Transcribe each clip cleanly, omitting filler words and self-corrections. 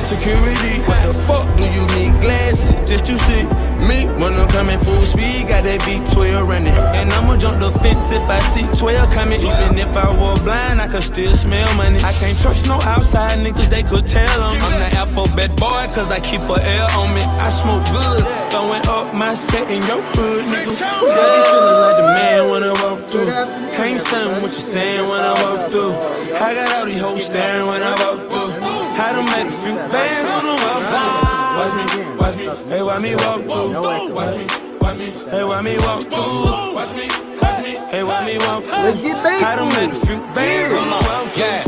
security. What the fuck do you need glasses just to see me? When I'm coming full speed, got that V12 running. And I'ma jump the fence if I see 12 coming. Even if I were blind, I could still smell money. I can't trust no outside niggas, they could tell them. I'm the alphabet boy, cause I keep a L on me. I smoke good, throwing up my set in your hood, nigga. Yeah, be feeling like the man when I walk through. Can't stand what you saying when I walk through. I got all these hoes staring when I walk through. I done made a few bands on the walk through. Watch me, watch me, hey, watch me walk through. Watch me, watch me, hey, watch me walk through. Watch me, watch me, hey, watch me walk through. Let's get back. I done made a few bands on the walk through. Yeah,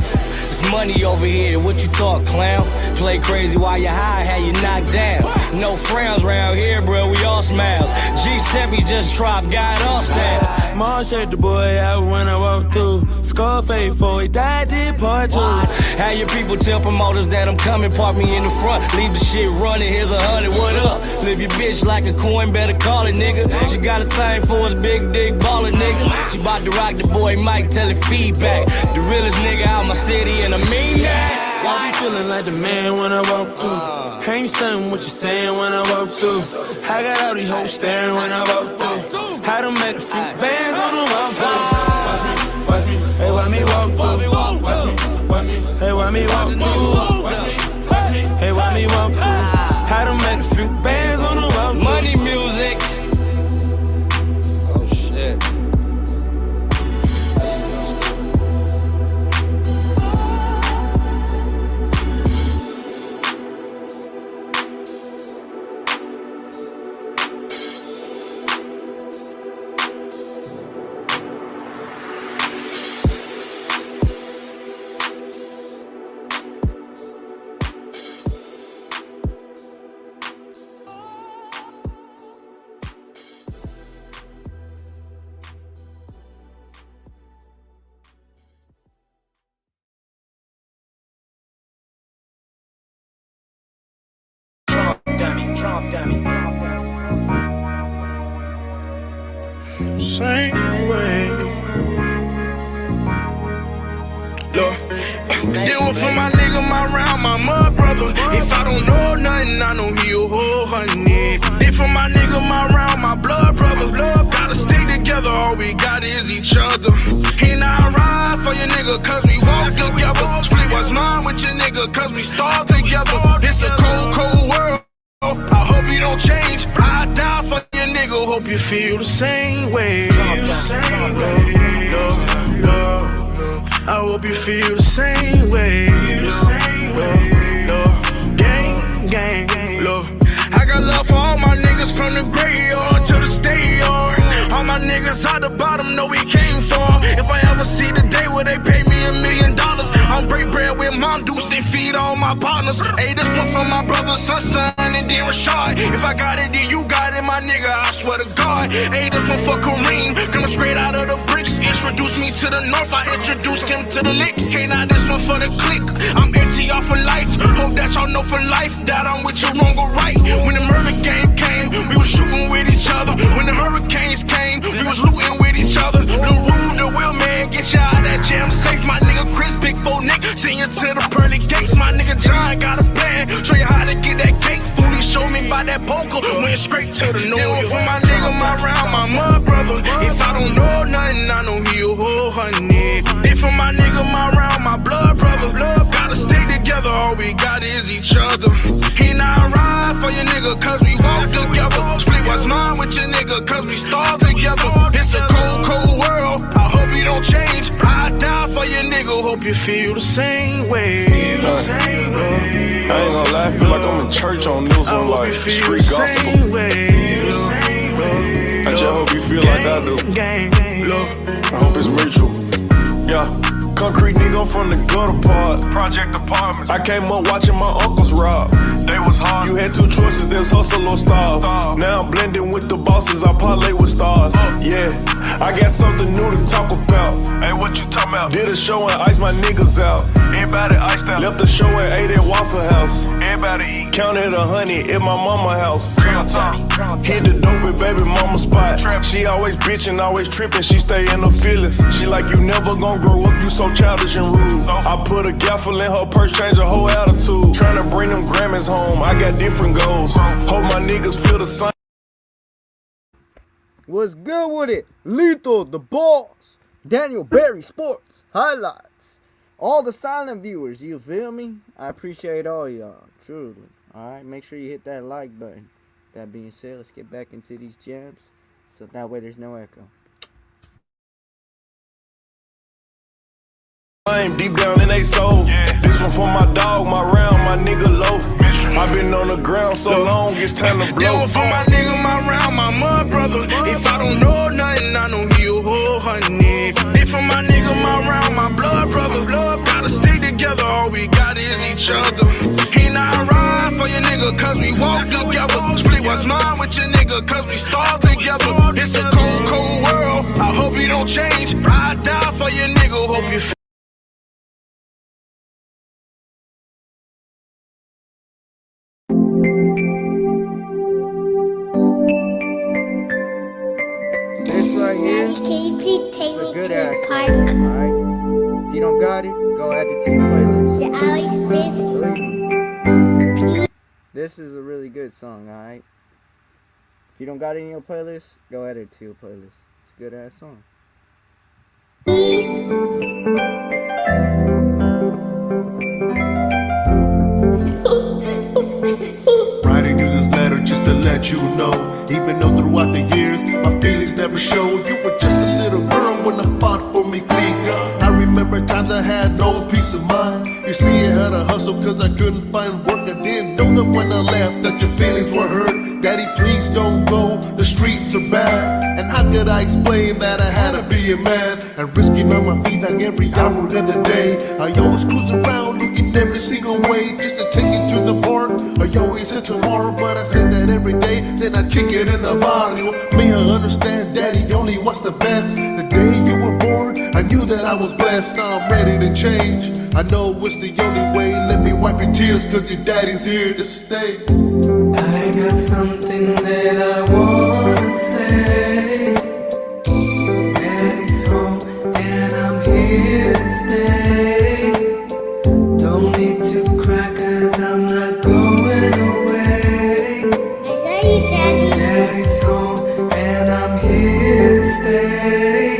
it's money over here, what you thought, clown? Play crazy while you high, how you knocked down. No frowns round here, bro, we all smiles. Giuseppe just dropped, got us down. Mom shut the boy out when I walk through. Scarface before he died, did part two. How your people tell promoters that I'm coming, park me in the front, leave the shit running, here's 100, what up? Live your bitch like a coin, better call it, nigga. She got a thing for us, big dick baller, nigga. She bout to rock the boy Mike, tell it feedback. The realest nigga out my city, and I mean that. I be feeling like the man when I walk through. Can't stand what you saying when I walk through. I got all these hoes staring when I walk through. I done made a few bands on the walk through. Watch me, hey, watch me walk through. Watch me, watch me, hey, watch me walk through. Watch me, hey, watch me walk through. I done made a few bands on the walk through. Money music. Oh shit. Same way. Look, deal for my nigga, my round, my mud brother. If I don't know nothing, I know he a whole honey. Deal for my nigga, my round, my blood brother. Gotta stay together, all we got is each other. And I ride for your nigga, cause we walk together. Split what's mine with your nigga, cause we starve together. It's a cold, cold world. I hope you don't change. I die for your nigga. Hope you feel the same way. I hope you feel the same way. Gang, gang, look. I got love for all my niggas from the graveyard to the state yard. All my niggas out the bottom know we came far. If I ever see the day where they pay me $1 million, I'm break bread with Mom Deuce, they feed all my partners. Hey, this one from my brother, son, and then Rashad. If I got it, then you got it, my nigga, I swear to God. Hey, this one for Kareem, coming straight out of the bricks. Introduced me to the north, I introduced him to the licks. Hey, now this one for the click, I'm empty off for life. Hope that y'all know for life that I'm with you wrong or right. When the murder game came, we was shooting with each other. When the hurricanes came, we was looting with each other. The rule, the will, man, get you out that jam safe. My nigga Chris, Big Four Nick, send you to the pearly gates. My nigga John got a plan, show you how to get that cake. Foodie show me by that poker, went straight to the north. For my nigga, my round, my mud brother. If I don't know nothing, I know he a whole honey. If for my nigga, my round, my blood brother. Gotta stay together, all we got is each other. And I ride for your nigga, cause we walk together. Split what's mine with your nigga, cause we starve together. It's a cold, cold world, I hope you don't change. I die for your nigga, hope you feel the same way. I ain't gonna lie, I feel like I'm in church on this one, like street gospel. I just hope you feel like I do. I hope it's mutual. Yeah, concrete nigga, I'm from the gutter part. Project Apartments. I came up watching my uncles rob. They was hard. You had two choices, there's hustle or starve. Now I'm blending with the bosses, I parlay with stars. house. Yeah, I got something new to talk about. Hey, what you talking about? Did a show and iced my niggas out. Everybody iced out. Left the show and ate at Waffle House. Everybody eat. Counted 100 at my mama house. Hit the dope at baby mama spot. She always bitching, always tripping. She stay in her feelings. She like, you never gon' grow up, you so childish and rude. I put a gaffle in her purse, change her whole attitude. Tryna bring them Grammys home, I got different goals. Hope my niggas feel the same. What's good with it? Lethal, the boss, Daniel Berry Sports, highlights. All the silent viewers, you feel me? I appreciate all y'all, truly. Alright, make sure you hit that like button. That being said, let's get back into these jams, so that way there's no echo. Deep down in they soul. This one for my dog, my round, my nigga low. I been on the ground so long, it's time to blow. That one for my nigga, my round, my mud brother. If I don't know nothing, I know he a whole honey. This for my nigga, my round, my blood brother. Blood gotta stick together, all we got is each other. He not ride for your nigga, cause we walk together. Split what's mine with your nigga, cause we starve together. It's a cold, cold world, I hope you don't change. I die for your nigga, hope you It's a good ass song, alright? If you don't got it, go add it to your playlist. This is a really good song, alright? If you don't got it in your playlist, go add it to your playlist. It's a good ass song. Writing you this letter just to let you know, even though throughout the years my feelings never showed, you were just a little girl when I fought for me clean. I remember times I had no peace of mind. You see, I had to hustle cause I couldn't find work. I didn't know that when I left that your feelings were hurt. Daddy, please don't go, the streets are bad. And how could I explain that I had to be a man and risking on my feet like every hour of the day? I always cruise around looking every single way just to take it to the park. I always said tomorrow, but I said that every day. Then I kick it in the barrio. May I understand, Daddy only wants the best. The day you were born, I knew that I was blessed. Now I'm ready to change. I know it's the only way. Let me wipe your tears, cause your daddy's here to stay. I got something that I wanna say. Daddy's home and I'm here to stay. Don't need to cry cause I'm not going away. Daddy's home and I'm here to stay.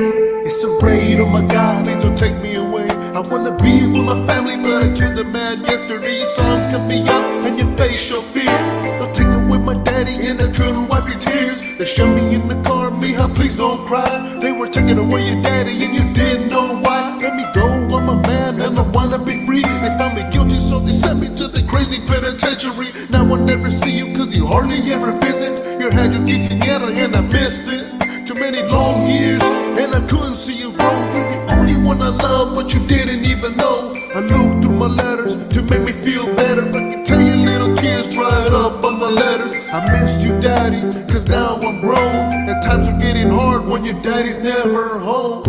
It's a raid, oh my God, please don't take me away. I wanna be with my family, but I killed a man yesterday. You saw him cut me up and your face showed fear. Don't take it with my daddy and I couldn't wipe your tears. They shoved me in the car, Mija, please don't cry. They were taking away your daddy and you didn't know why. Let me go, I'm a man and I wanna be free. They found me guilty so they sent me to the crazy penitentiary. Now I'll never see you cause you hardly ever visit. You had your quinceañera and I missed it. Too many long years and I couldn't see you grow. You're the only one I love, but you didn't even know. I looked through my letters to make me feel better. I can tell your little tears dried up on my letters. I missed you, Daddy, cause now I'm grown. And times are getting hard when your daddy's never home.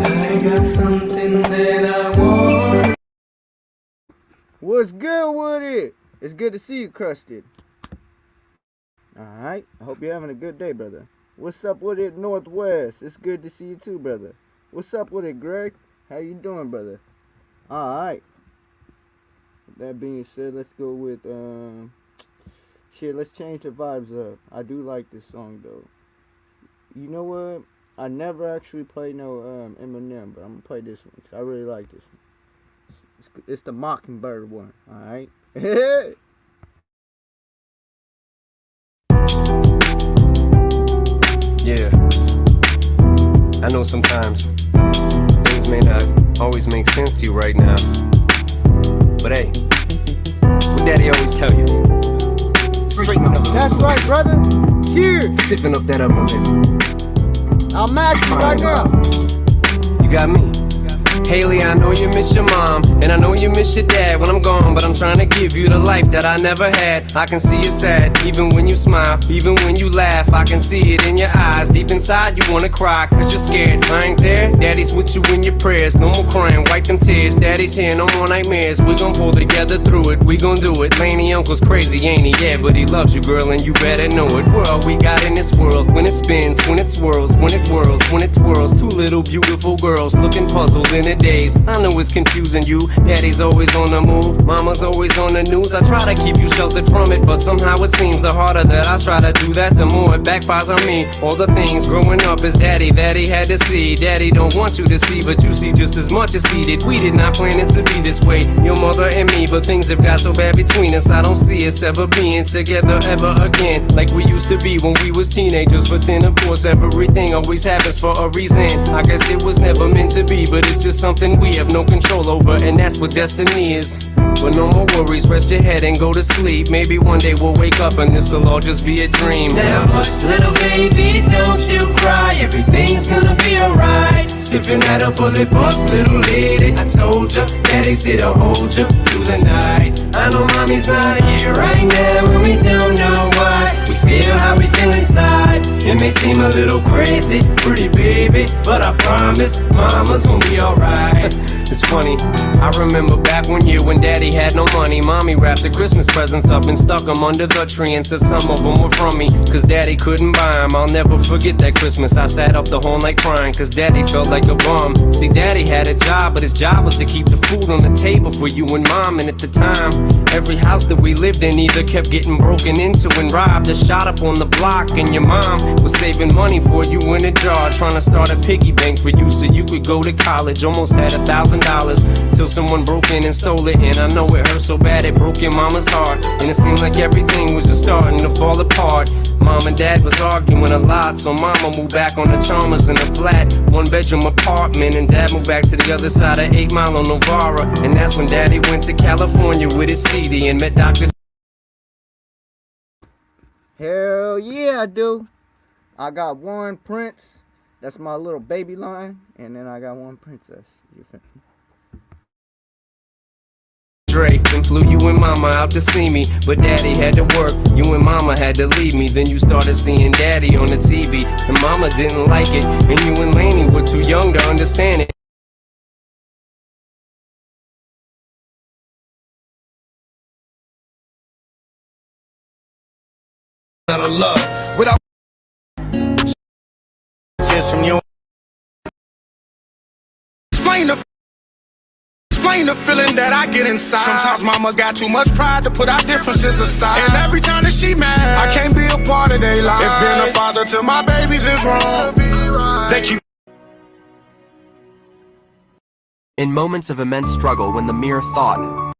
I got something that I want. What's good with it? It's good to see you, Crusted. Alright, I hope you're having a good day, brother. What's up with it, Northwest? It's good to see you too, brother. What's up with it, Greg? How you doing, brother? Alright. With that being said, let's go with, shit, let's change the vibes up. I do like this song, though. You know what? I never actually played no, Eminem, but I'm gonna play this one, because I really like this one. It's the Mockingbird one, alright? Yeah, I know sometimes things may not always make sense to you right now, but hey, what Daddy always tell you, straighten up. That's right, brother. Cheers. Stiffen up that upper lip. I'll match you right now. You got me. Haley, I know you miss your mom, and I know you miss your dad when I'm gone, but I'm trying to give you the life that I never had. I can see you sad, even when you smile, even when you laugh. I can see it in your eyes, deep inside you wanna cry, cause you're scared. I ain't there, daddy's with you in your prayers. No more crying, wipe them tears. Daddy's here, no more nightmares. We gon' pull together through it, we gon' do it. Laney uncle's crazy, ain't he? Yeah, but he loves you, girl, and you better know it. We're all we got in this world. When it spins, when it swirls, when it whirls, when it twirls. Two little beautiful girls looking puzzled in a daze. I know it's confusing you. Daddy's always on the move, mama's always on the news. I try to keep you sheltered from it, but somehow it seems the harder that I try to do that, the more it backfires on me. All the things growing up as daddy that he had to see. Daddy don't want you to see, but you see just as much as he did. We did not plan it to be this way, your mother and me, but things have got so bad between us. I don't see us ever being together ever again, like we used to be when we was teenagers. But then of course everything always happens for a reason. I guess it was never meant to be, but it's just something we have no control over, and that's what destiny is. But no more worries, rest your head and go to sleep. Maybe one day we'll wake up and this'll all just be a dream. Now hush, little baby, don't you cry. Everything's gonna be alright. Stiffen that up, pull it up, little lady. I told ya, daddy's here to hold ya through the night. I know mommy's not here right now, and we don't know why. We feel how we feel inside. It may seem a little crazy, pretty baby, but I promise mama's gonna be alright. It's funny, I remember back one year when daddy had no money. Mommy wrapped the Christmas presents up and stuck them under the tree and said some of them were from me, cause daddy couldn't buy them. I'll never forget that Christmas. I sat up the whole night crying, cause daddy felt like a bum. See, daddy had a job, but his job was to keep the food on the table for you and mom. And at the time, every house that we lived in either kept getting broken into and robbed or shot up on the block. And your mom was saving money for you in a jar, trying to start a piggy bank for you so you could go to college. Almost had $1,000 till someone broke in and stole it. And I know it hurt so bad it broke your mama's heart, and it seemed like everything was just starting to fall apart. Mom and dad was arguing a lot, so mama moved back on the Chalmers in a flat 1-bedroom apartment, and dad moved back to the other side of 8 Mile on Novara. And that's when daddy went to California with his CD and met Dr. Hell yeah, I do. I got one prince. That's my little baby line. And then I got one princess. You feel me? Dre and flew you and mama out to see me, but daddy had to work, you and mama had to leave me. Then you started seeing daddy on the TV, and mama didn't like it, and you and Laney were too young to understand it. Out of love without from you. Explain the feeling that I get inside. Sometimes mama got too much pride to put our differences aside. And every time that she mad, I can't be a part of their life. If being a father to my babies is wrong, they keep. In moments of immense struggle, when the mere thought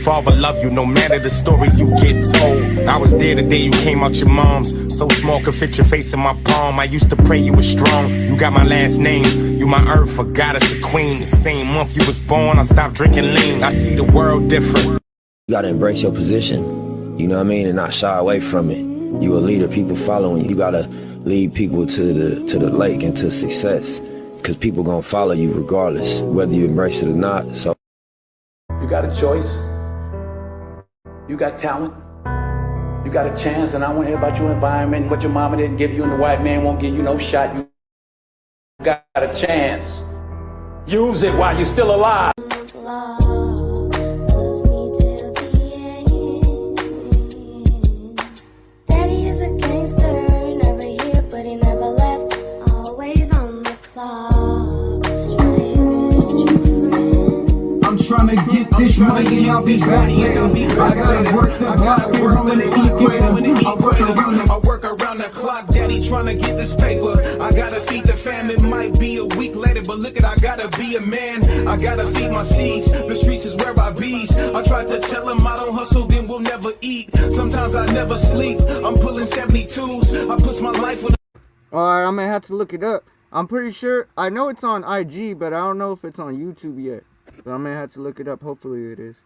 Father love you no matter the stories you get told. I was there the day you came out your mom's, so small could fit your face in my palm. I used to pray you were strong. You got my last name, you my earth, a goddess, a queen. The same month you was born, I stopped drinking lean. I see the world different. You gotta embrace your position, you know what I mean, and not shy away from it. You a leader, people following you. You gotta lead people to the lake and to success, because people gonna follow you regardless, whether you embrace it or not. So you got a choice. You got talent, you got a chance, and I want to hear about your environment, what your mama didn't give you, and the white man won't give you no shot. You got a chance. Use it while you're still alive. Daddy is a gangster, never here, but he never left, always on the clock. Trying to get this money out this back there. I gotta work the block, in the I work around the clock, daddy trying to get this paper. I gotta feed the fam, it might be a week later, but look at, I gotta be a man. I gotta feed my seeds, the streets is where I bees. I tried to tell them I don't hustle, then we'll never eat. Sometimes I never sleep, I'm pulling 72s. I push my life with. Alright, I'm gonna have to look it up. I'm pretty sure, I know it's on IG, but I don't know if it's on YouTube yet. But I'm gonna have to look it up. Hopefully it is.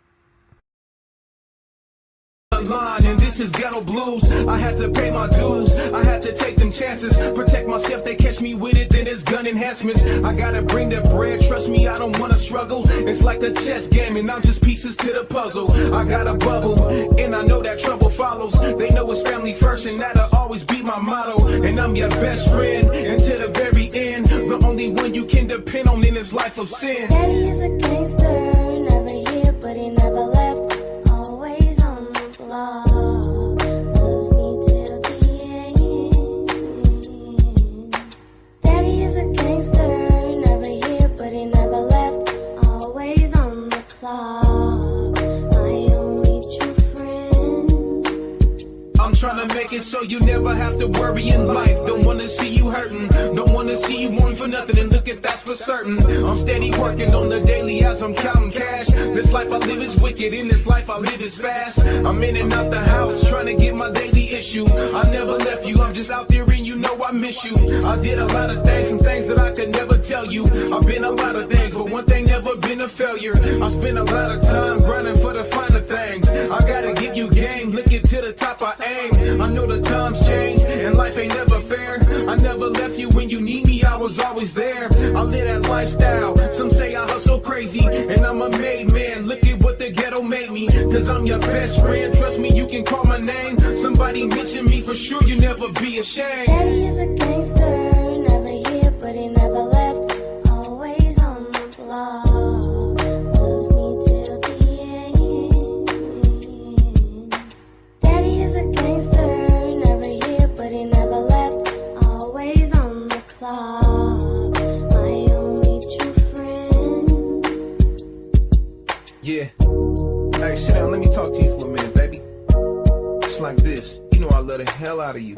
the line, and this is ghetto blues. I had to pay my dues, I had to take them chances. Protect myself, they catch me with it, then it's gun enhancements. I gotta bring the bread, trust me, I don't wanna struggle. It's like the chess game, and I'm just pieces to the puzzle. I got a bubble, and I know that trouble follows. They know it's family first, and that'll always be my motto. And I'm your best friend, until the very end. The only one you can depend on in this life of sin. Daddy is a gangster, never here, but he never left. Always on the block, loves me till the end. Daddy is a gangster, never here, but he never left. Always on the clock, my only true friend. I'm trying to make it so you never have to worry in life. Don't wanna see you hurting, don't wanna see you wanting for nothing, and look at that's for certain. I'm steady working on the daily as I'm counting cash. This life I live is wicked, in this life I live is fast. I'm in and out the house, trying to get my daily issue. I never left you, I'm just out there and you know I miss you. I did a lot of things, some things that I could never tell you. I've been a lot of things, but one thing never been a failure. I spent a lot of time grinding for the finer things. I gotta give you game, look it to the top I aim. I know the times change, and life ain't never fair. I never left you when you need me, I was always there. I live that lifestyle, some say I hustle crazy, and I'm a made man. Look at what the ghetto made me, cause I'm your best friend. Trust me, you can call my name. Somebody mention me, for sure you never be ashamed. Daddy is a gangster, never here, but he never left. Always on the block, loves me till the end. Daddy is a gangster, never here, but he never left. Always on the clock, my only true friend. Yeah. Hey, sit down, let me talk to you for a minute, baby. It's like this. You know I love the hell out of you.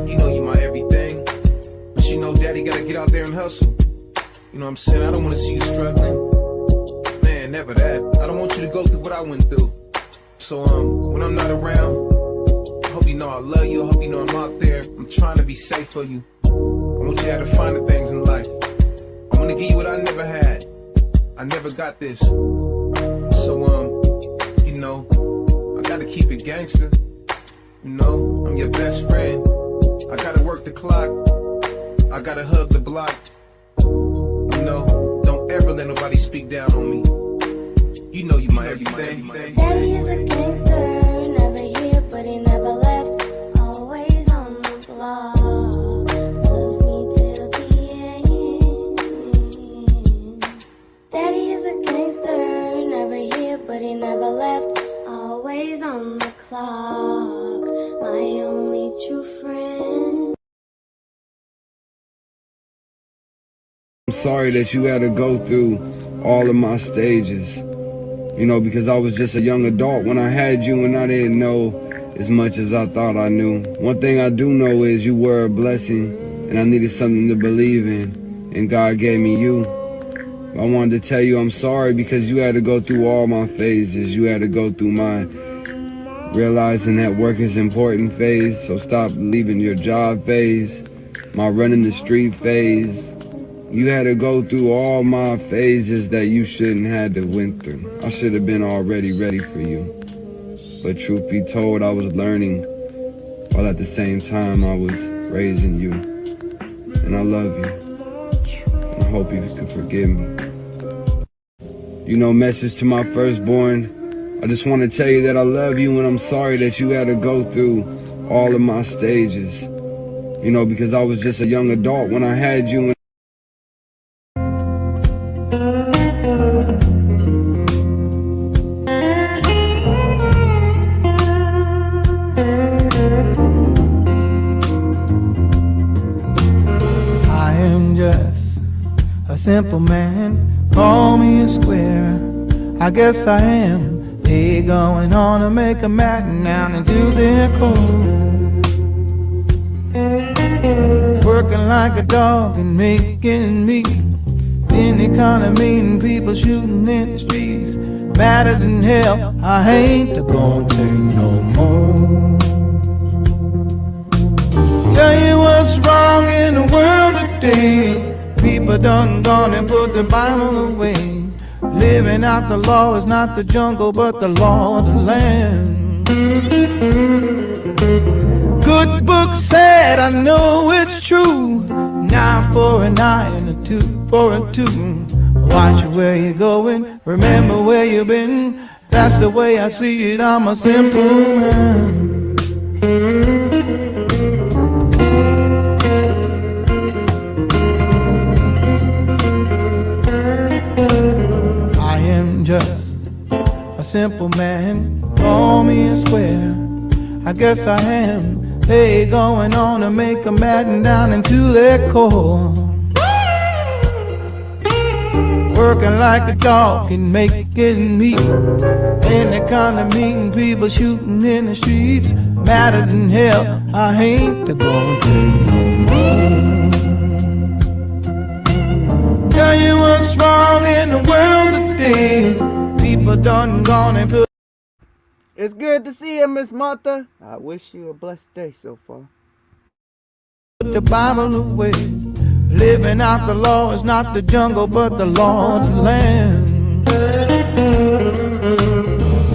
You know you my everything. But you know daddy gotta get out there and hustle. You know what I'm saying? I don't wanna see you struggling. Man, never that. I don't want you to go through what I went through. So, when I'm not around, I hope you know I love you. I hope you know I'm out there. I'm trying to be safe for you. I want you to have to find the things in life. I wanna give you what I never had. I never got this. So, you know, I gotta keep it gangster. You know, I'm your best friend. I gotta work the clock. I gotta hug the block. You know, don't ever let nobody speak down on me. You know you my everything. Daddy is a gangster, never here, but he never left. Always on the block, loves me till the end. Daddy is a gangster, never here, but he never left. Always on the clock, my only true friend. I'm sorry that you had to go through all of my stages, you know, because I was just a young adult when I had you, and I didn't know as much as I thought I knew. One thing I do know is you were a blessing, and I needed something to believe in, and God gave me you. I wanted to tell you I'm sorry because you had to go through all my phases. You had to go through my realizing that work is important phase, so stop leaving your job phase, my running the street phase. You had to go through all my phases that you shouldn't have to went through. I should have been already ready for you. But truth be told, I was learning while at the same time I was raising you. And I love you. And I hope you could forgive me. You know, message to my firstborn. I just want to tell you that I love you, and I'm sorry that you had to go through all of my stages. You know, because I was just a young adult when I had you. I am just a simple man, call me a square. I guess I am. They going on to make a madden down into their code. Working like a dog and making meat. Any kind of mean people shooting in the streets. Madder than hell, I ain't gonna take no more. Tell you what's wrong in the world today. People done gone and put the Bible away. Living out the law is not the jungle but the law of the land. Good book said, I know it's true. Now for an eye and a tooth for a tooth. Watch where you're going, remember where you've been. That's the way I see it, I'm a simple man. I am just a simple man, call me a square. I guess I am. Hey, going on to make 'em mad and down into their core. Working like a dog and making meat. Any kind of meeting, people shooting in the streets. Madder than hell, I ain't gonna take no more. Tell you what's wrong in the world today. People done gone and put. It's good to see you, Miss Martha. I wish you a blessed day so far. The Bible away. Living out the law is not the jungle, but the law of the land.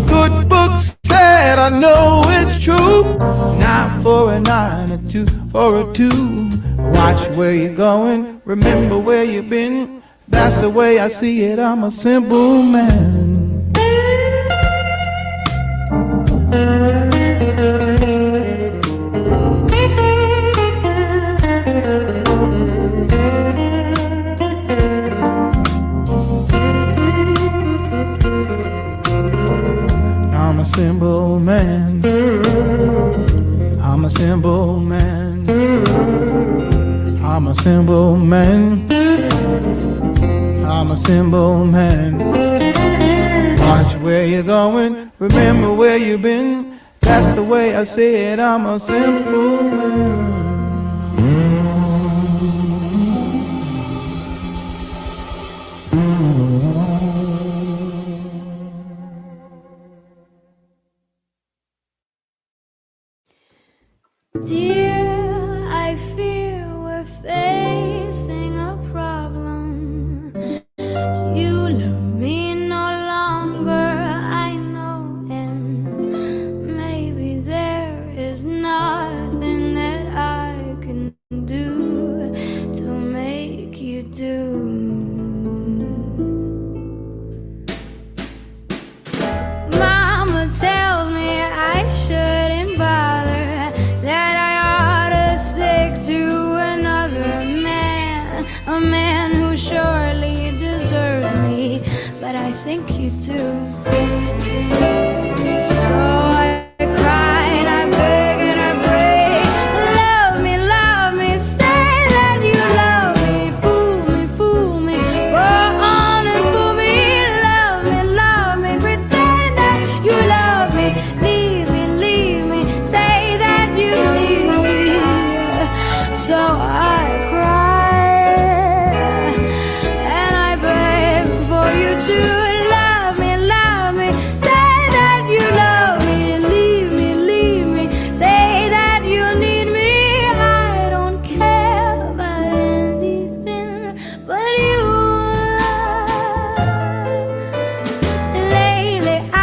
Good books said, I know it's true. Not for an eye and a tooth for a two. Watch where you're going, remember where you've been. That's the way I see it, I'm a simple man. I'm a simple man. I'm a simple man. I'm a simple man. I'm a simple man. Watch where you're going, remember where you've been. That's the way I say it, I'm a simple man. Dear, I fear we're facing a problem. You love me no longer, I know, and maybe there is nothing that I can do to make you do. Mama tells me I shouldn't bother, that I ought to stick to another man, a man who surely deserves me, but I think you do. So I cry and I beg and I pray, love me, say that you love me, fool me, go on and fool me, love me, pretend that you love me, leave me, say that you need me. So I cry and I beg for you to love me, say that you love me, leave me, say that you need me. I don't care about anything but you. Lately I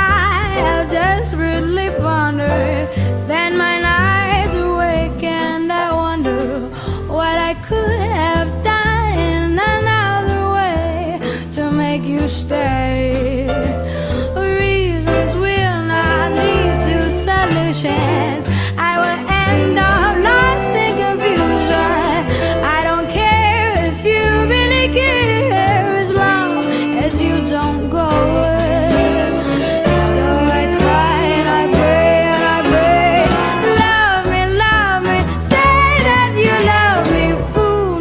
have desperately pondered, spend my nights awake and I wonder what I could have done in another way to make you stay. Reasons will not lead to solutions. I will end up lost in confusion. I don't care if you really care, as long as you don't go away. So I cry and I pray and I beg, love me, say that you love me, fool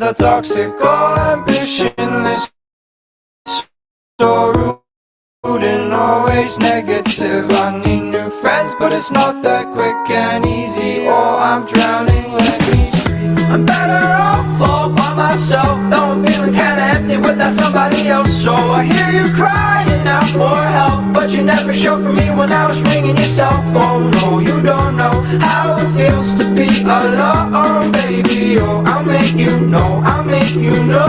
Friends are toxic, all ambitionless, so rude and always negative. I need new friends, but it's not that quick and easy, or I'm drowning. Let me breathe. I'm better off all by myself, though I'm feeling kinda empty without somebody else. So I hear you crying out for help, but you never showed for me when I was ringing your cell phone. No, you don't know how it feels to be alone, baby. Oh, I'll make you know, I'll make you know.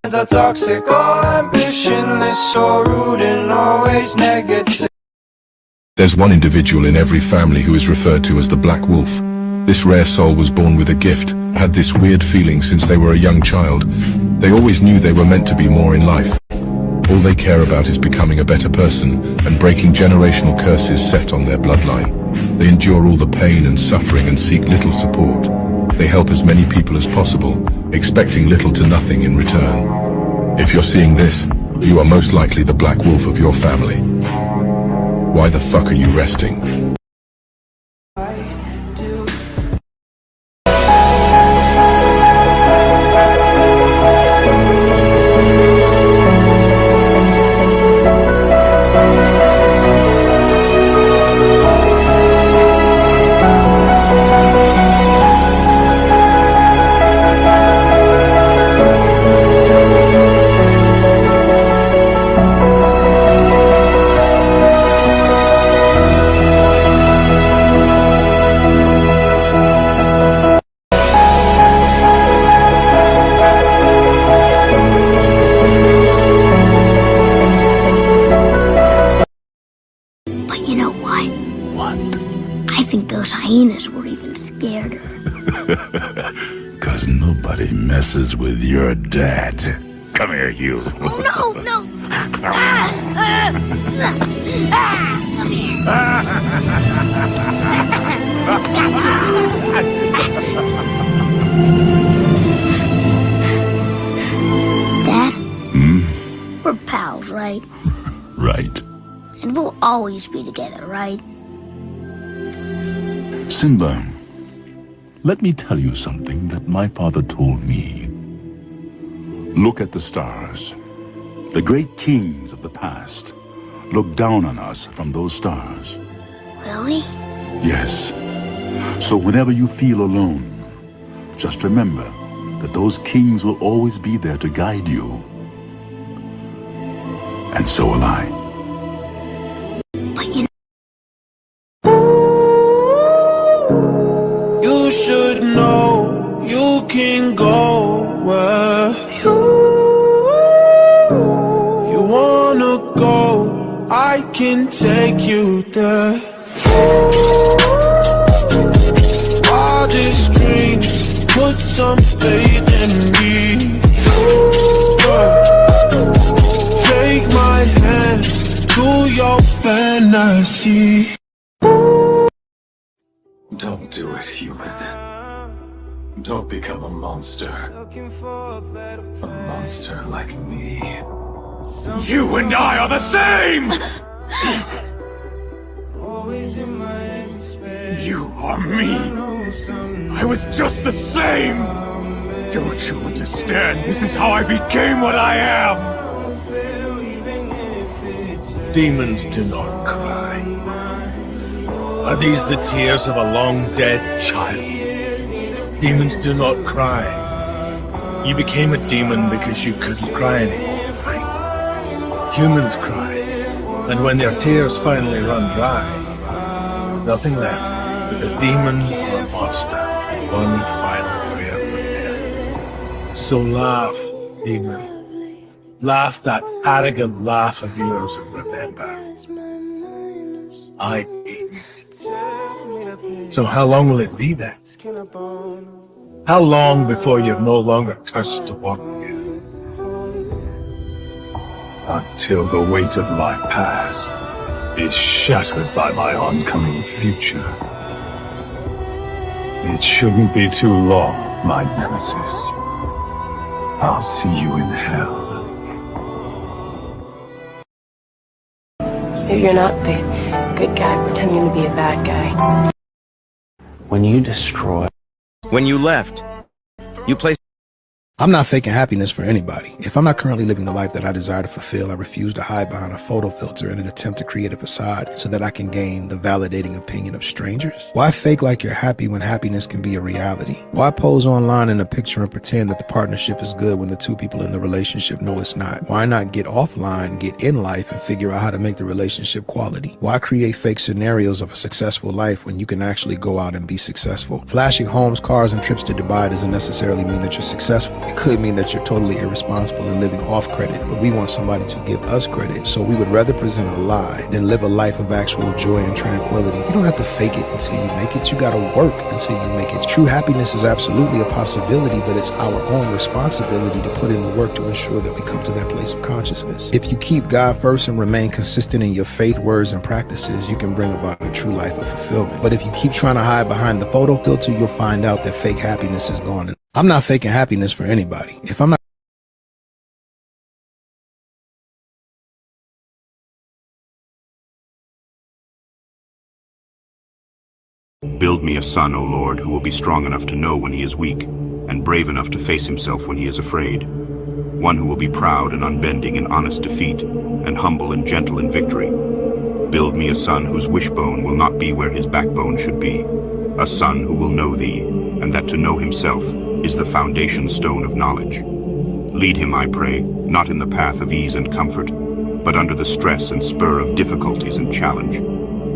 Friends are toxic, all ambitionless, so rude and always negative. There's one individual in every family who is referred to as the Black Wolf. This rare soul was born with a gift, had this weird feeling since they were a young child. They always knew they were meant to be more in life. All they care about is becoming a better person and breaking generational curses set on their bloodline. They endure all the pain and suffering and seek little support. They help as many people as possible, expecting little to nothing in return. If you're seeing this, you are most likely the Black Wolf of your family. Why the fuck are you resting? Hyenas were even scared. 'Cause nobody messes with your dad. Come here, you. Oh no, no! Come here. Dad? We're pals, right? Right. And we'll always be together, right? Simba, let me tell you something that my father told me. Look at the stars. The great kings of the past look down on us from those stars. Really? Yes. So whenever you feel alone, just remember that those kings will always be there to guide you. And so will I. But you should know you can go where you wanna go. I can take you there. Wildest dreams, put some faith in me. Take my hand to your fantasy. Don't do it, human. Don't become a monster. A monster like me. You and I are the same! You are me. I was just the same. Don't you understand? This is how I became what I am. Demons do not cry. Are these the tears of a long-dead child? Demons do not cry. You became a demon because you couldn't cry anymore, right? Humans cry, and when their tears finally run dry, nothing left but a demon or a monster. One final prayer for them. So laugh, demon. Laugh that arrogant laugh of yours and remember, I beat. So how long will it be then? How long before you're no longer cursed to walk again? Until the weight of my past is shattered by my oncoming future. It shouldn't be too long, my nemesis. I'll see you in hell. Maybe you're not the good guy pretending to be a bad guy. When you destroy When you left, you placed... I'm not faking happiness for anybody. If I'm not currently living the life that I desire to fulfill, I refuse to hide behind a photo filter in an attempt to create a facade so that I can gain the validating opinion of strangers. Why fake like you're happy when happiness can be a reality? Why pose online in a picture and pretend that the partnership is good when the two people in the relationship know it's not? Why not get offline, get in life, and figure out how to make the relationship quality? Why create fake scenarios of a successful life when you can actually go out and be successful? Flashing homes, cars, and trips to Dubai doesn't necessarily mean that you're successful. It could mean that you're totally irresponsible and living off credit, but we want somebody to give us credit, so we would rather present a lie than live a life of actual joy and tranquility. You don't have to fake it until you make it. You gotta work until you make it. True happiness is absolutely a possibility, but it's our own responsibility to put in the work to ensure that we come to that place of consciousness. If you keep God first and remain consistent in your faith, words, and practices, you can bring about a true life of fulfillment. But if you keep trying to hide behind the photo filter, you'll find out that fake happiness is gone. I'm not faking happiness for anybody. If I'm not Build me a son, O Lord, who will be strong enough to know when he is weak, and brave enough to face himself when he is afraid. One who will be proud and unbending in honest defeat, and humble and gentle in victory. Build me a son whose wishbone will not be where his backbone should be. A son who will know thee, and that to know himself is the foundation stone of knowledge. Lead him, I pray, not in the path of ease and comfort, but under the stress and spur of difficulties and challenge.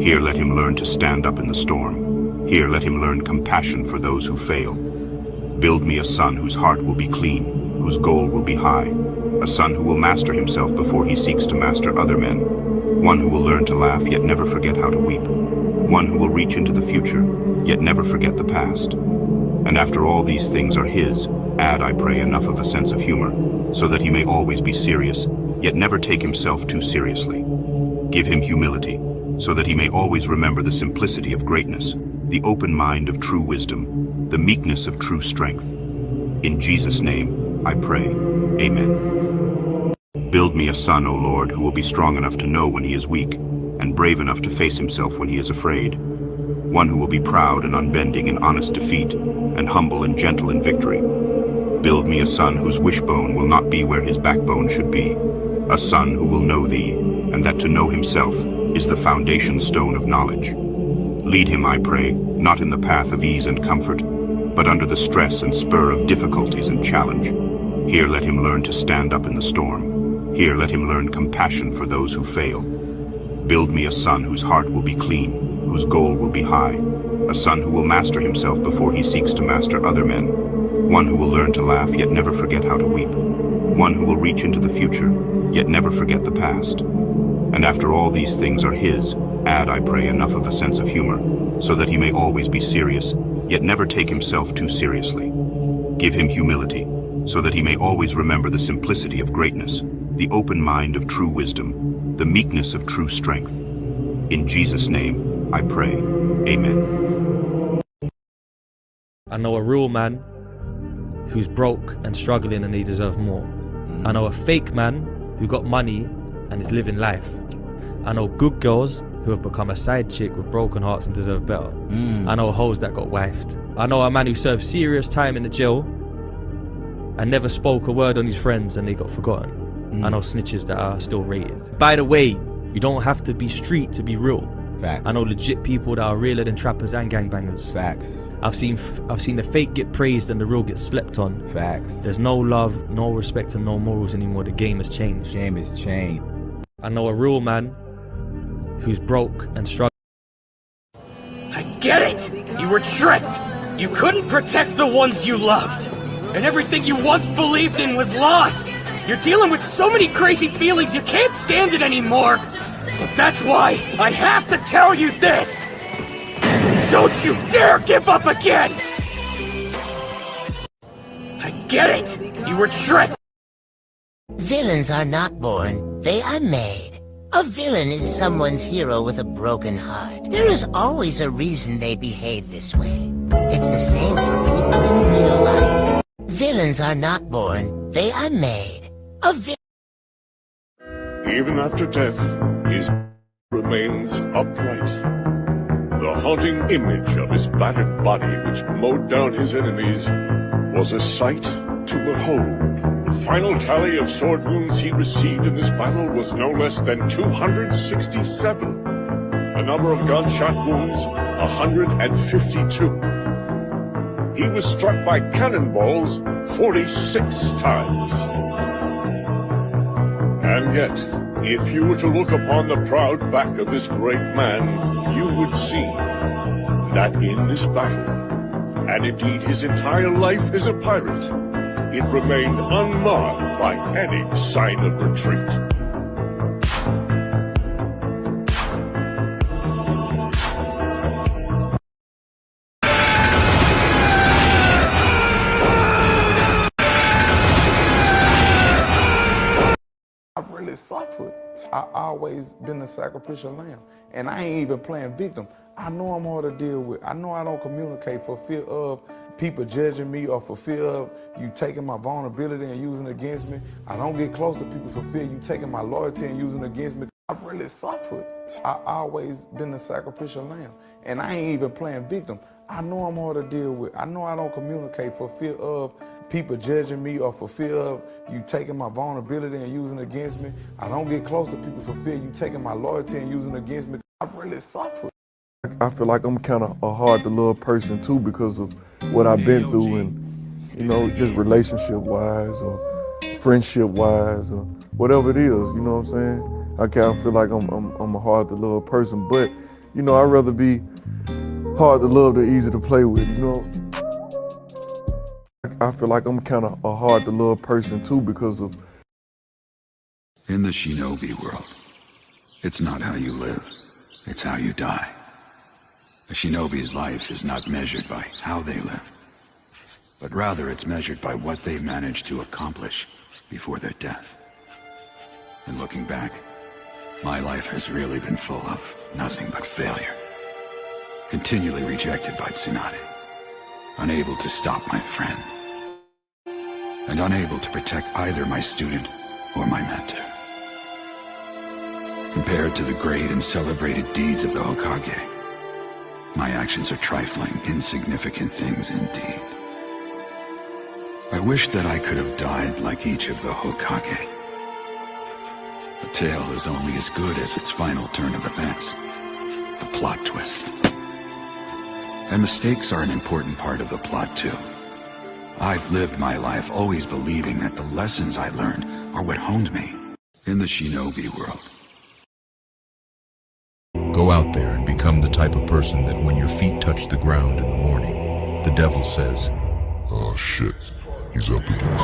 Here let him learn to stand up in the storm. Here let him learn compassion for those who fail. Build me a son whose heart will be clean, whose goal will be high. A son who will master himself before he seeks to master other men. One who will learn to laugh yet never forget how to weep. One who will reach into the future yet never forget the past. And after all these things are his, add, I pray, enough of a sense of humor, so that he may always be serious, yet never take himself too seriously. Give him humility, so that he may always remember the simplicity of greatness, the open mind of true wisdom, the meekness of true strength. In Jesus' name, I pray. Amen. Build me a son, O Lord, who will be strong enough to know when he is weak, and brave enough to face himself when he is afraid. One who will be proud and unbending in honest defeat, and humble and gentle in victory. Build me a son whose wishbone will not be where his backbone should be. A son who will know thee, and that to know himself is the foundation stone of knowledge. Lead him, I pray, not in the path of ease and comfort, but under the stress and spur of difficulties and challenge. Here let him learn to stand up in the storm. Here let him learn compassion for those who fail. Build me a son whose heart will be clean, whose goal will be high. A son who will master himself before he seeks to master other men. One who will learn to laugh yet never forget how to weep. One who will reach into the future yet never forget the past. And after all these things are his, add, I pray, enough of a sense of humor, so that he may always be serious, yet never take himself too seriously. Give him humility, so that he may always remember the simplicity of greatness, the open mind of true wisdom, the meekness of true strength. In Jesus' name, I pray. Amen. I know a real man who's broke and struggling and he deserves more. I know a fake man who got money and is living life. I know good girls who have become a side chick with broken hearts and deserve better. I know hoes that got wifed. I know a man who served serious time in the jail and never spoke a word on his friends and they got forgotten. I know snitches that are still rated. By the way, you don't have to be street to be real. Facts. I know legit people that are realer than trappers and gangbangers. Facts. I've seen the fake get praised and the real get slept on. Facts. There's no love, no respect, and no morals anymore. The game has changed. Game has changed. I know a real man who's broke and struggling. I get it! You were tricked! You couldn't protect the ones you loved! And everything you once believed in was lost! You're dealing with so many crazy feelings you can't stand it anymore! But that's why I have to tell you this! Don't you dare give up again! I get it! You were tricked! Villains are not born, they are made. A villain is someone's hero with a broken heart. There is always a reason they behave this way. It's the same for people in real life. Villains are not born, they are made. A Even after death, his remains upright. The haunting image of his battered body, which mowed down his enemies, was a sight to behold. The final tally of sword wounds he received in this battle was no less than 267. The number of gunshot wounds, 152. He was struck by cannonballs 46 times. And yet, if you were to look upon the proud back of this great man, you would see that in this battle, and indeed his entire life as a pirate, it remained unmarred by any sign of retreat. I've really suffered. I always been the sacrificial lamb, and I ain't even playing victim. I know I'm hard to deal with. I know I don't communicate for fear of people judging me or for fear of you taking my vulnerability and using it against me. I don't get close to people for fear you taking my loyalty and using it against me. I've really suffered. I always been the sacrificial lamb, and I ain't even playing victim. I know I'm hard to deal with. I know I don't communicate for fear of people judging me or for fear of you taking my vulnerability and using it against me. I don't get close to people for fear you taking my loyalty and using it against me. I've really suffered. I feel like I'm kind of a hard to love person too because of what I've been through, and you know, just relationship wise or friendship wise or whatever it is, you know what I'm saying? I kind of feel like I'm a hard to love person, but you know, I'd rather be hard to love than easy to play with, you know? I feel like I'm kind of a hard to love person too because of... In the shinobi world, it's not how you live, it's how you die. A shinobi's life is not measured by how they live, but rather it's measured by what they manage to accomplish before their death. And looking back, my life has really been full of nothing but failure. Continually rejected by Tsunade, unable to stop my friend, and unable to protect either my student or my mentor. Compared to the great and celebrated deeds of the Hokage, my actions are trifling, insignificant things indeed. I wish that I could have died like each of the Hokage. A tale is only as good as its final turn of events, the plot twist. And mistakes are an important part of the plot too. I've lived my life always believing that the lessons I learned are what honed me in the shinobi world. Go out there and become the type of person that when your feet touch the ground in the morning, the devil says, "Oh shit, he's up again."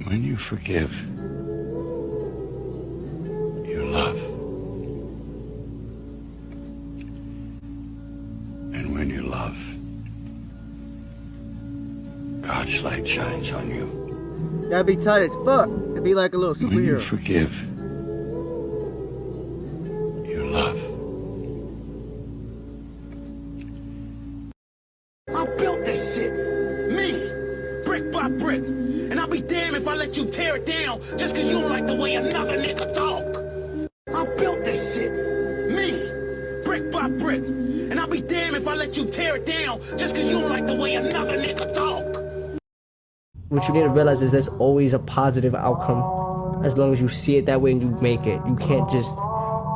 When you forgive, you love. And when you love, God's light shines on you. Gotta be tight as fuck. It'd be like a little When you superhero. forgive, you love. I built this shit. Me. Brick by brick. And I'll be damned if I let you tear it down just cause you don't like the way another nigga talk. I built this shit. Me. Brick by brick. And I'll be damned if I let you tear it down just cause you don't like the way another nigga talk. What you need to realize is there's always a positive outcome as long as you see it that way and you make it. You can't just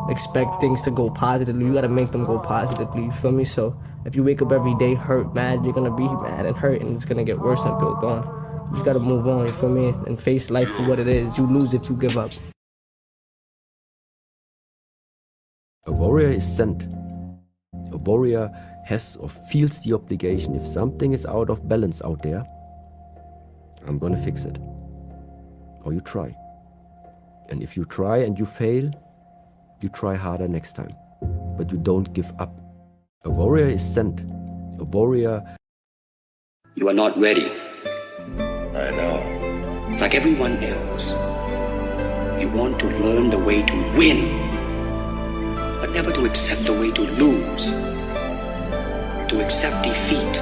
expect things to go positively. You gotta make them go positively, you feel me? So if you wake up every day hurt, mad, you're gonna be mad and hurt and it's gonna get worse until dawn. You just gotta move on, you feel me? And face life for what it is. You lose if you give up. A warrior is sent. A warrior has or feels the obligation. If something is out of balance out there, I'm gonna fix it. Or you try. And if you try and you fail, you try harder next time. But you don't give up. A warrior is sent. A warrior... You are not ready. I know. Like everyone else, you want to learn the way to win, but never to accept the way to lose, to accept defeat,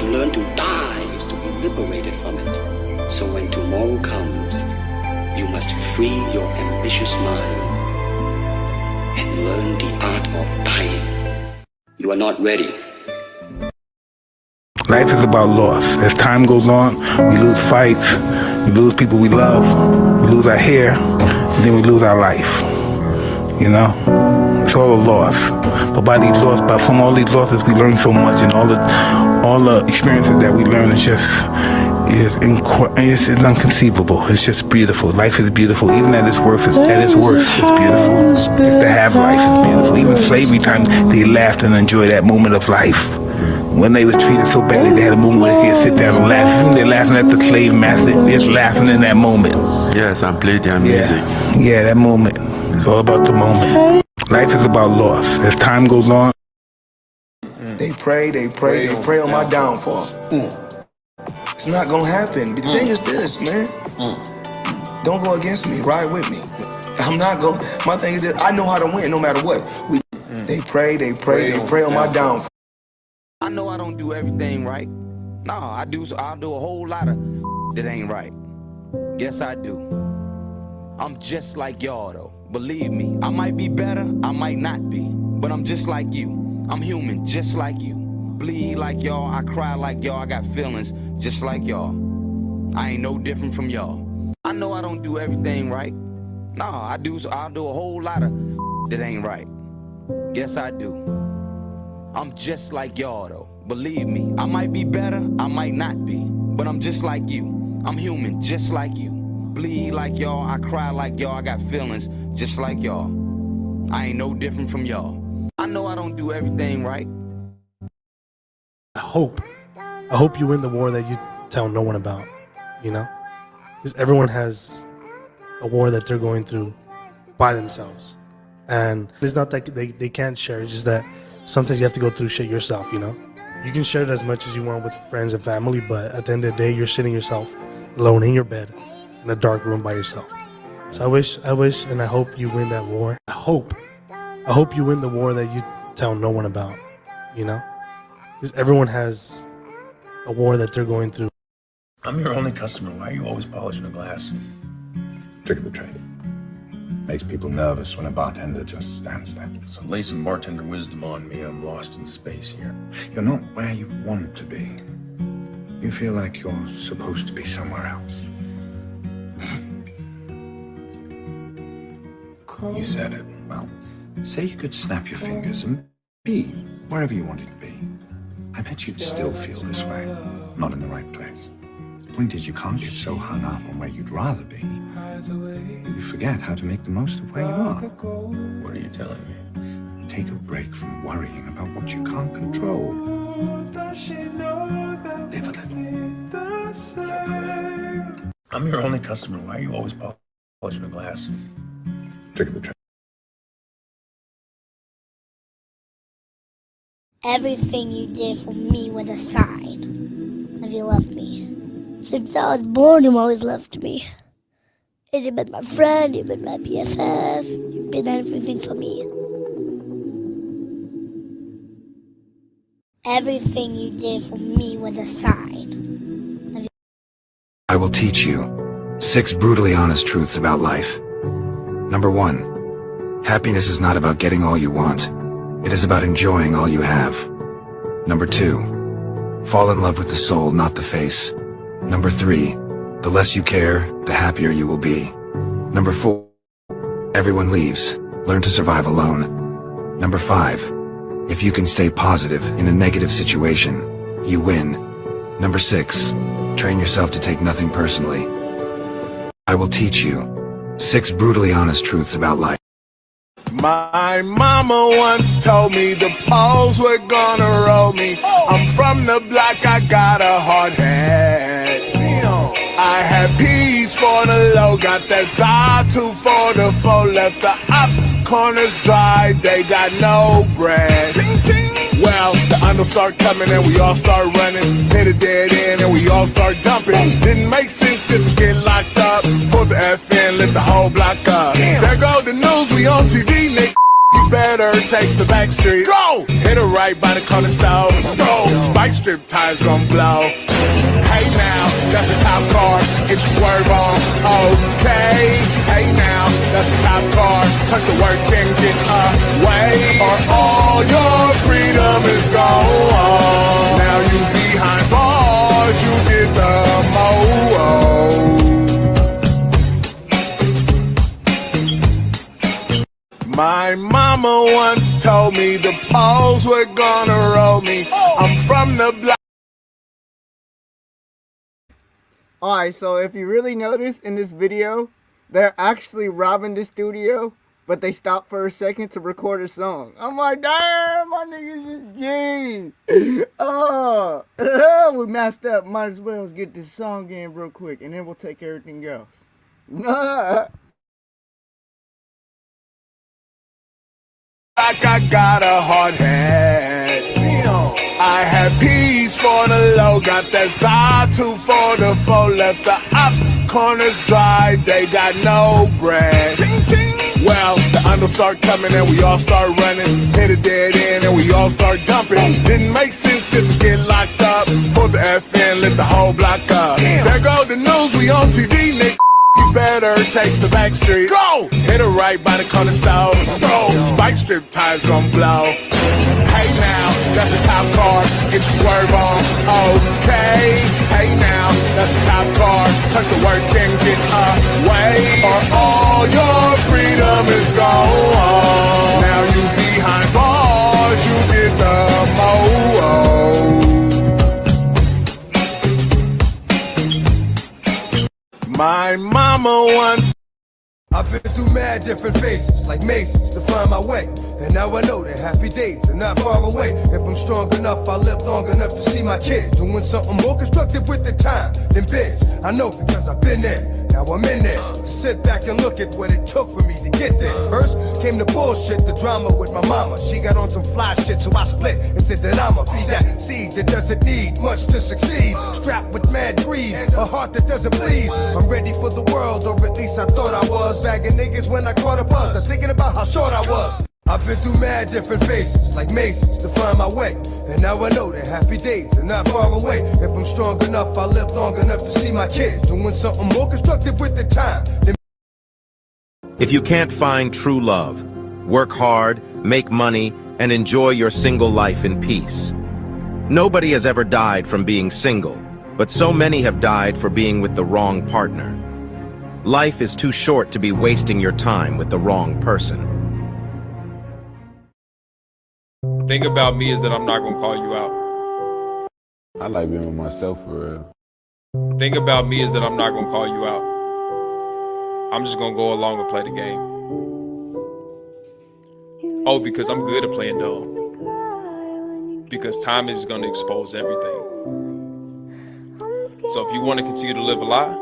To learn to die is to be liberated from it. So when tomorrow comes, you must free your ambitious mind and learn the art of dying. You are not ready. Life is about loss. As time goes on, we lose fights, we lose people we love, we lose our hair, and then we lose our life. You know? It's all a loss. But from all these losses, we learn so much, and all the experiences that we learn is inconceivable. It's just beautiful. Life is beautiful. Even at its worst, it's beautiful. Just to have life is beautiful. Even slavery time, they laughed and enjoyed that moment of life. When they were treated so badly, they had a moment where they could sit down and laugh. They're laughing at the slave master. They're just laughing in that moment. Yes, I played their music. Yeah, that moment. It's all about the moment. Life is about loss. As time goes on, they pray on my downfall. It's not gonna happen. The thing is this, man. Don't go against me. Ride with me. I'm not going. My thing is this. I know how to win no matter what. They pray on my downfall. I know I don't do everything right. No, I'll do a whole lot of that ain't right. Yes, I do. I'm just like y'all, though. Believe me, I might be better, I might not be, but I'm just like you. I'm human, just like you. Bleed like y'all, I cry like y'all, I got feelings just like y'all. I ain't no different from y'all. I know I don't do everything right. No, I'll do a whole lot of that ain't right. Yes, I do. I'm just like y'all, though. Believe me, I might be better, I might not be, but I'm just like you. I'm human, just like you. Bleed like y'all, I cry like y'all, I got feelings just like y'all. I ain't no different from y'all. I know I don't do everything right. I hope you win the war that you tell no one about, you know? Because everyone has a war that they're going through by themselves. And it's not that they can't share, it's just that sometimes you have to go through shit yourself, you know? You can share it as much as you want with friends and family, but at the end of the day, you're sitting yourself alone in your bed in a dark room by yourself. So I wish and I hope you win that war. I hope you win the war that you tell no one about, you know? Because everyone has a war that they're going through. I'm your only customer. Why are you always polishing the glass? Trick of the trade. Makes people nervous when a bartender just stands there. So lay some bartender wisdom on me. I'm lost in space here. You're not where you want to be. You feel like you're supposed to be somewhere else. You said it. Well, say you could snap your fingers and be wherever you wanted to be. I bet you'd still feel this way. Not in the right place. The point is, you can't get so hung up on where you'd rather be. You forget how to make the most of where you are. What are you telling me? Take a break from worrying about what you can't control. Live a little. I'm your only customer. Why are you always polishing the glass? Trick of the trade. Everything you did for me was a sign of you loved me. Since I was born, you always loved me. And you've been my friend, you've been my BFF, you've been everything for me. Everything you did for me was a sign of you. I will teach you 6 brutally honest truths about life. Number 1, happiness is not about getting all you want. It is about enjoying all you have. Number 2, fall in love with the soul, not the face. Number 3, the less you care, the happier you will be. Number 4, everyone leaves. Learn to survive alone. Number 5, if you can stay positive in a negative situation, you win. Number 6, train yourself to take nothing personally. I will teach you 6 brutally honest truths about life. My mama once told me the poles were gonna roll me. I'm from the block, I got a hard head. I had peas for the low, got that side 2 for the 4. Left the ops corners dry, they got no bread. Well, the unknown start coming and we all start running. Hit a dead end and we all start dumping. Didn't make sense just to get locked up. Pull the FN, lit the whole block up. There go the news, we on TV, nigga. You better take the back street. Go! Hit her right by the corner store. Go! Spike strip tires gon' blow. Hey now, that's a cop car. Get your swerve on. Okay. Hey now, that's a cop car. Tuck the work and get away. Or all your freedom is gone. Now you behind bars, you get the mo. My mama once told me the poles were gonna roll me. I'm from the block. Alright, so if you really notice in this video, they're actually robbing the studio, but they stop for a second to record a song. I'm like, damn, my niggas is G. Oh, we messed up. Might as well get this song in real quick, and then we'll take everything else. Nah. Like I got a hard head. I had peas for the low, got that sawtooth for the foe. Left the ops corners dry, they got no bread. Well, the undo start coming and we all start running. Hit a dead end and we all start dumping. Didn't make sense just to get locked up. Pull the F in, lit the whole block up. There go the news, we on TV, nigga. You better take the back street. Go! Hit her right by the corner store. Go! Spike strip tires gon' blow. Hey now, that's a cop car. Get your swerve on. Okay. Hey now, that's a cop car. Tuck the work and get away. Or all your freedom is gone. Now you behind bars, you get the mo. My mama once. I've been through mad different phases, like mazes, to find my way. And now I know that happy days are not far away. If I'm strong enough, I'll live long enough to see my kids doing something more constructive with the time than biz. I know because I've been there, now I'm in there. Sit back and look at what it took for me to get there. First came the bullshit, the drama with my mama. She got on some fly shit, so I split and said that I'ma be that seed that doesn't need much to succeed. Strapped with mad greed, a heart that doesn't bleed. I'm ready for the world, or at least I thought I was. Bagging niggas when I caught a buzz, I'm thinking about how short I was. I've been through mad different phases, like mazes, to find my way. And now I know that happy days are not far away. If I'm strong enough, I'll live long enough to see my kids doing something more constructive with the time. If you can't find true love, work hard, make money, and enjoy your single life in peace. Nobody has ever died from being single, but so many have died for being with the wrong partner. Life is too short to be wasting your time with the wrong person. Thing about me is that I'm not gonna call you out. I like being with myself for real. Thing about me is that I'm not gonna call you out. I'm just gonna go along and play the game. Oh, because I'm good at playing dumb. Because time is gonna expose everything. So if you want to continue to live a lie,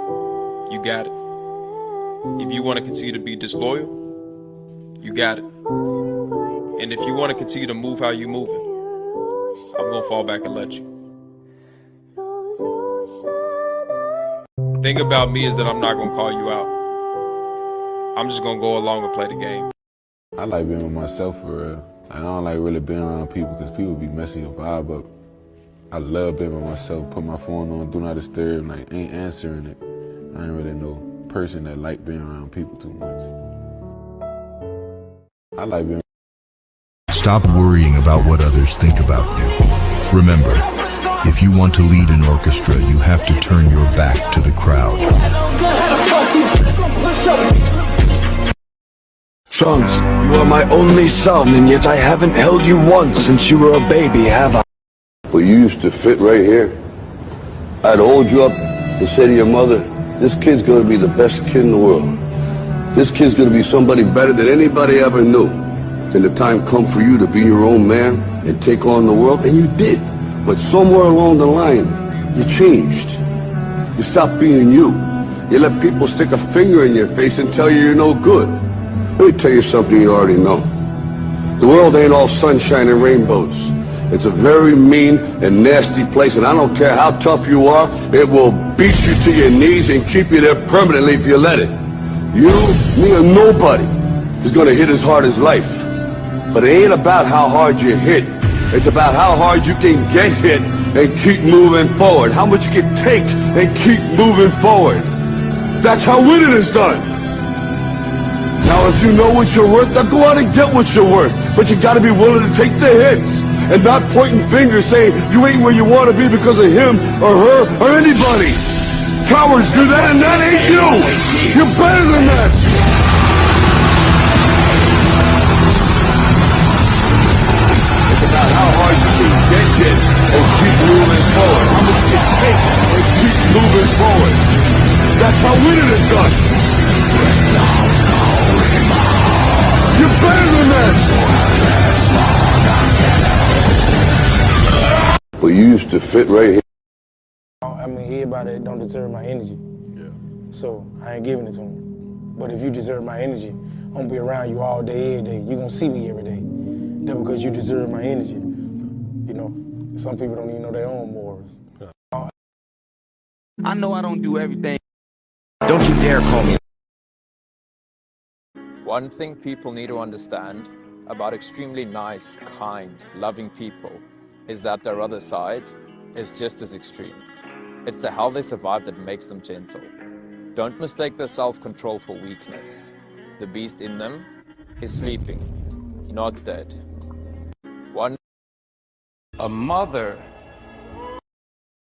you got it. If you want to continue to be disloyal, you got it. And if you want to continue to move how you moving, I'm gonna fall back and let you. Thing about me is that I'm not gonna call you out. I'm just gonna go along and play the game. I like being with myself for real. I don't like really being around people because people be messing your vibe up. I love being with myself. Put my phone on, do not disturb, like ain't answering it. I ain't really no person that like being around people too much. I like being. Stop worrying about what others think about you. Remember, if you want to lead an orchestra, you have to turn your back to the crowd. Trunks, you are my only son, and yet I haven't held you once since you were a baby, have I? Well, you used to fit right here. I'd hold you up and say to your mother, this kid's gonna be the best kid in the world. This kid's gonna be somebody better than anybody ever knew. Then the time come for you to be your own man and take on the world, and you did. But somewhere along the line, you changed. You stopped being you. You let people stick a finger in your face and tell you you're no good. Let me tell you something you already know. The world ain't all sunshine and rainbows. It's a very mean and nasty place, and I don't care how tough you are, it will beat you to your knees and keep you there permanently if you let it. You, me, or nobody is gonna hit as hard as life. But it ain't about how hard you hit. It's about how hard you can get hit and keep moving forward. How much you can take and keep moving forward. That's how winning is done. Now if you know what you're worth, now go out and get what you're worth. But you gotta be willing to take the hits and not pointing fingers saying you ain't where you want to be because of him or her or anybody. Cowards do that and that ain't you. You're better than that. It's about how hard you can get hit and keep moving forward. How much you can take and keep moving forward. That's how winning is done. You're better than that. Well, you used to fit right here. I mean, everybody don't deserve my energy. Yeah. So I ain't giving it to them. But if you deserve my energy, I'm gonna be around you all day, every day. You're gonna see me every day. That's because you deserve my energy. You know, some people don't even know their own morals. I know I don't do everything. Don't you dare call me. One thing people need to understand about extremely nice, kind, loving people is that their other side is just as extreme. It's the how they survive that makes them gentle. Don't mistake their self-control for weakness. The beast in them is sleeping, not dead. A mother.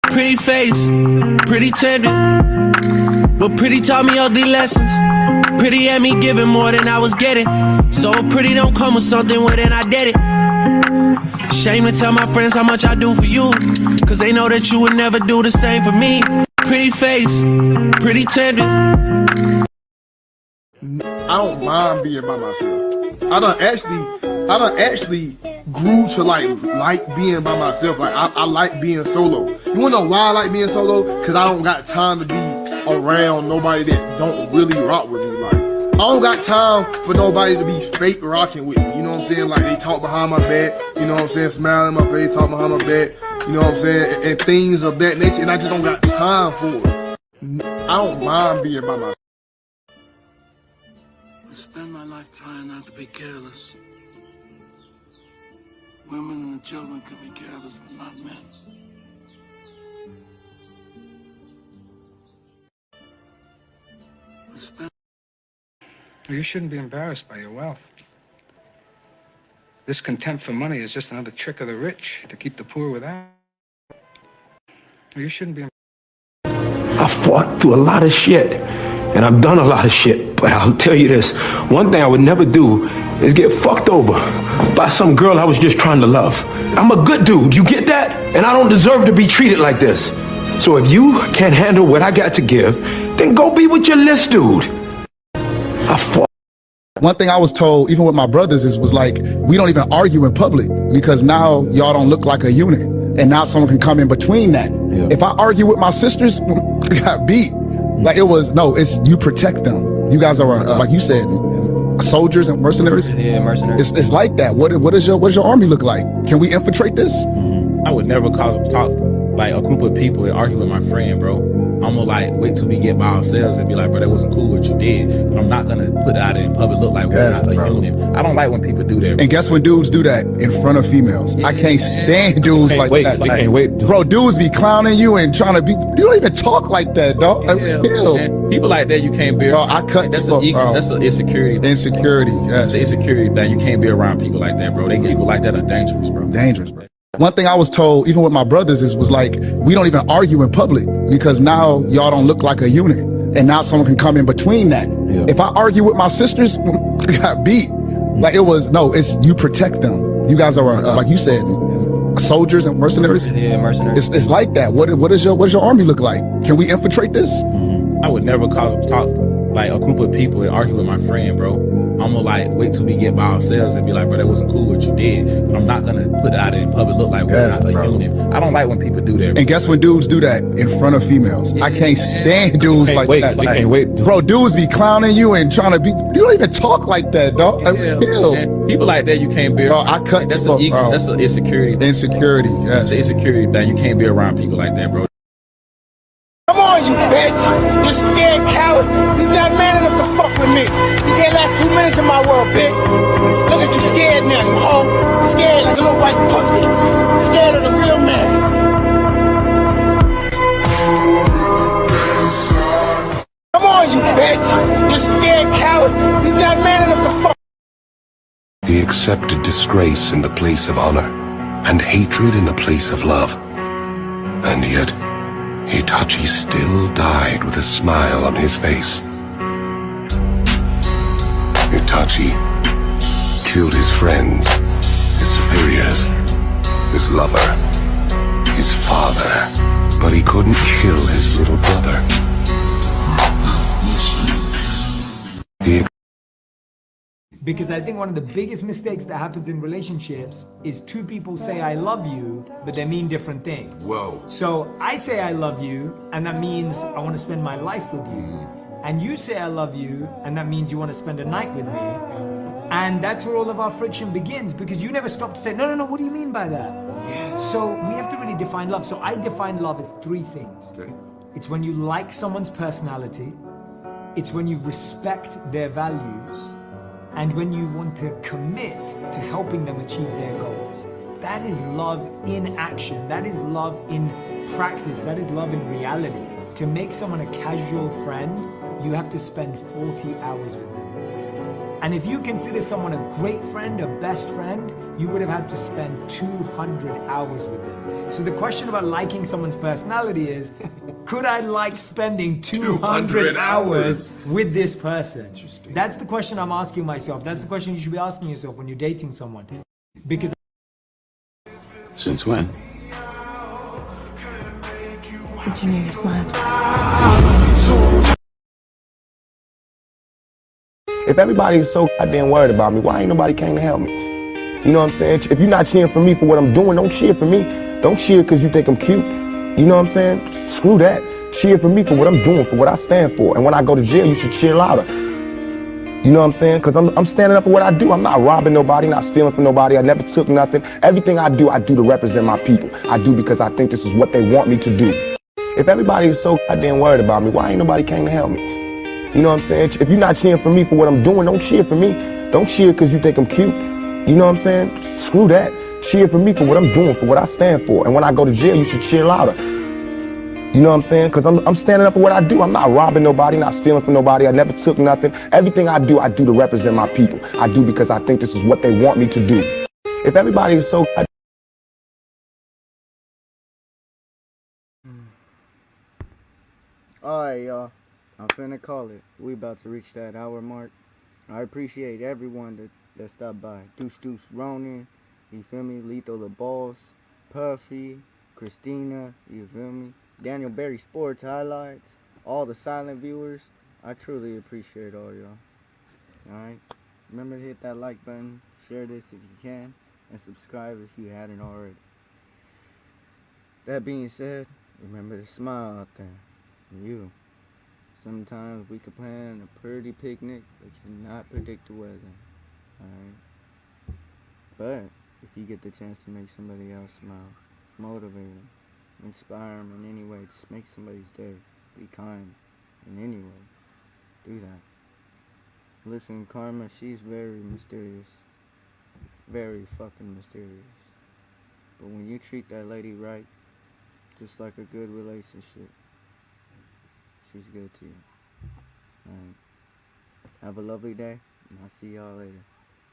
Pretty face, pretty tender, but pretty taught me ugly lessons. Pretty had me giving more than I was getting. So pretty don't come with something, well then I did it. Shame to tell my friends how much I do for you, cause they know that you would never do the same for me. Pretty face, pretty tender. I don't mind being by myself. I done actually grew to like being by myself. Like I like being solo. You wanna know why I like being solo? Cause I don't got time to be around nobody that don't really rock with me. Like I don't got time for nobody to be fake rocking with me. You know what I'm saying? Like they talk behind my back. You know what I'm saying? Smile in my face, talk behind my back. You know what I'm saying? And things of that nature. And I just don't got time for it. I don't mind being by myself. I spend my life trying not to be careless. Women and children can be careless, but not men. You shouldn't be embarrassed by your wealth. This contempt for money is just another trick of the rich to keep the poor without. You shouldn't be. I fought through a lot of shit, and I've done a lot of shit, but I'll tell you this, one thing I would never do is get fucked over by some girl I was just trying to love. I'm a good dude, you get that? And I don't deserve to be treated like this. So if you can't handle what I got to give, then go be with your list dude. I fought. One thing I was told, even with my brothers, was like, we don't even argue in public because now y'all don't look like a unit. And now someone can come in between that. Yeah. If I argue with my sisters, I got beat. Like it was, no, it's you protect them. You guys are, like you said, soldiers and mercenaries. Yeah, mercenaries. It's like that. What does your army look like? Can we infiltrate this? I would never cause a talk like a group of people and argue with my friend, bro. I'm gonna like wait till we get by ourselves and be like, bro, that wasn't cool what you did. But I'm not gonna put it out in public, look like we're a unit. I don't like when people do that. And guess when dudes do that in front of females? I can't stand dudes like that. They can't wait. Bro, dudes be clowning you and trying to be. You don't even talk like that, dog. People like that you can't be. Bro, I cut. That's an insecurity. Insecurity. Yes. That's an insecurity thing. You can't be around people like that, bro. People like that are dangerous, bro. Dangerous, bro. One thing I was told, even with my brothers, was like, we don't even argue in public because now y'all don't look like a unit. And now someone can come in between that. Yeah. If I argue with my sisters, I got beat. Like it was, no, it's you protect them. You guys are, like you said, soldiers and mercenaries. Yeah, mercenaries. It's like that. What does your army look like? Can we infiltrate this? I would never cause a talk like a group of people and argue with my friend, bro. I'm gonna like wait till we get by ourselves and be like, bro, that wasn't cool what you did. But I'm not gonna put it out in public, look like we're a unit. I don't like when people do that. Bro. And guess when dudes do that in front of females? I can't stand dudes like that. They can't wait. Bro, dudes be clowning you and trying to be. You don't even talk like that, dog. People like that you can't be. Bro, I cut. That's an insecurity. Insecurity. Yes. It's an insecurity thing. You can't be around people like that, bro. Come on, you bitch! You scared coward! You not man enough to fuck with me! You can't last 2 minutes in my world, bitch! Look at you scared now, you white pussy. Scared of the real man. Come on, you bitch. You scared coward. You not man enough to fuck. He accepted disgrace in the place of honor, and hatred in the place of love. And yet, Itachi still died with a smile on his face. Itachi killed his friends, his superiors, his lover, his father, but he couldn't kill his little brother. Because I think one of the biggest mistakes that happens in relationships is two people say I love you, but they mean different things. Whoa. So I say I love you, and that means I want to spend my life with you. And you say I love you, and that means you want to spend a night with me. And that's where all of our friction begins, because you never stop to say, no, what do you mean by that? Yes. So we have to really define love. So I define love as three things. Okay. It's when you like someone's personality, it's when you respect their values, and when you want to commit to helping them achieve their goals. That is love in action. That is love in practice. That is love in reality. To make someone a casual friend, you have to spend 40 hours with them. And if you consider someone a great friend, a best friend, you would have had to spend 200 hours with them. So the question about liking someone's personality is, could I like spending 200 hours with this person? That's the question I'm asking myself. That's the question you should be asking yourself when you're dating someone. Because Since when? It's your New Year's smile. If everybody is so goddamn worried about me, why ain't nobody came to help me? You know what I'm saying? If you're not cheering for me for what I'm doing, don't cheer for me. Don't cheer because you think I'm cute. You know what I'm saying? Screw that. Cheer for me for what I'm doing, for what I stand for. And when I go to jail, you should cheer louder. You know what I'm saying? Because I'm standing up for what I do. I'm not robbing nobody, not stealing from nobody. I never took nothing. Everything I do to represent my people. I do because I think this is what they want me to do. If everybody is so goddamn worried about me, why ain't nobody came to help me? You know what I'm saying? If you're not cheering for me for what I'm doing, don't cheer for me. Don't cheer because you think I'm cute. You know what I'm saying? Screw that. Cheer for me for what I'm doing, for what I stand for. And when I go to jail, you should cheer louder. You know what I'm saying? Because I'm standing up for what I do. I'm not robbing nobody, not stealing from nobody. I never took nothing. Everything I do to represent my people. I do because I think this is what they want me to do. If everybody is so... Alright, y'all. I'm finna call it. We about to reach that hour mark. I appreciate everyone that stopped by. Deuce Ronin, you feel me? Lethal the Boss, Puffy, Christina, you feel me? Daniel Berry Sports Highlights, all the silent viewers. I truly appreciate all y'all. Alright? Remember to hit that like button, share this if you can, and subscribe if you hadn't already. That being said, remember to smile out there. You. Sometimes we can plan a pretty picnic, but cannot predict the weather. Alright? But if you get the chance to make somebody else smile, motivate them, inspire them in any way, just make somebody's day. Be kind in any way. Do that. Listen, Karma, she's very mysterious. Very fucking mysterious. But when you treat that lady right, just like a good relationship, she's good to you. Alright. Have a lovely day, and I'll see y'all later.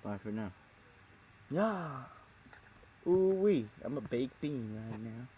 Bye for now. Yeah. Ooh wee. I'm a baked bean right now.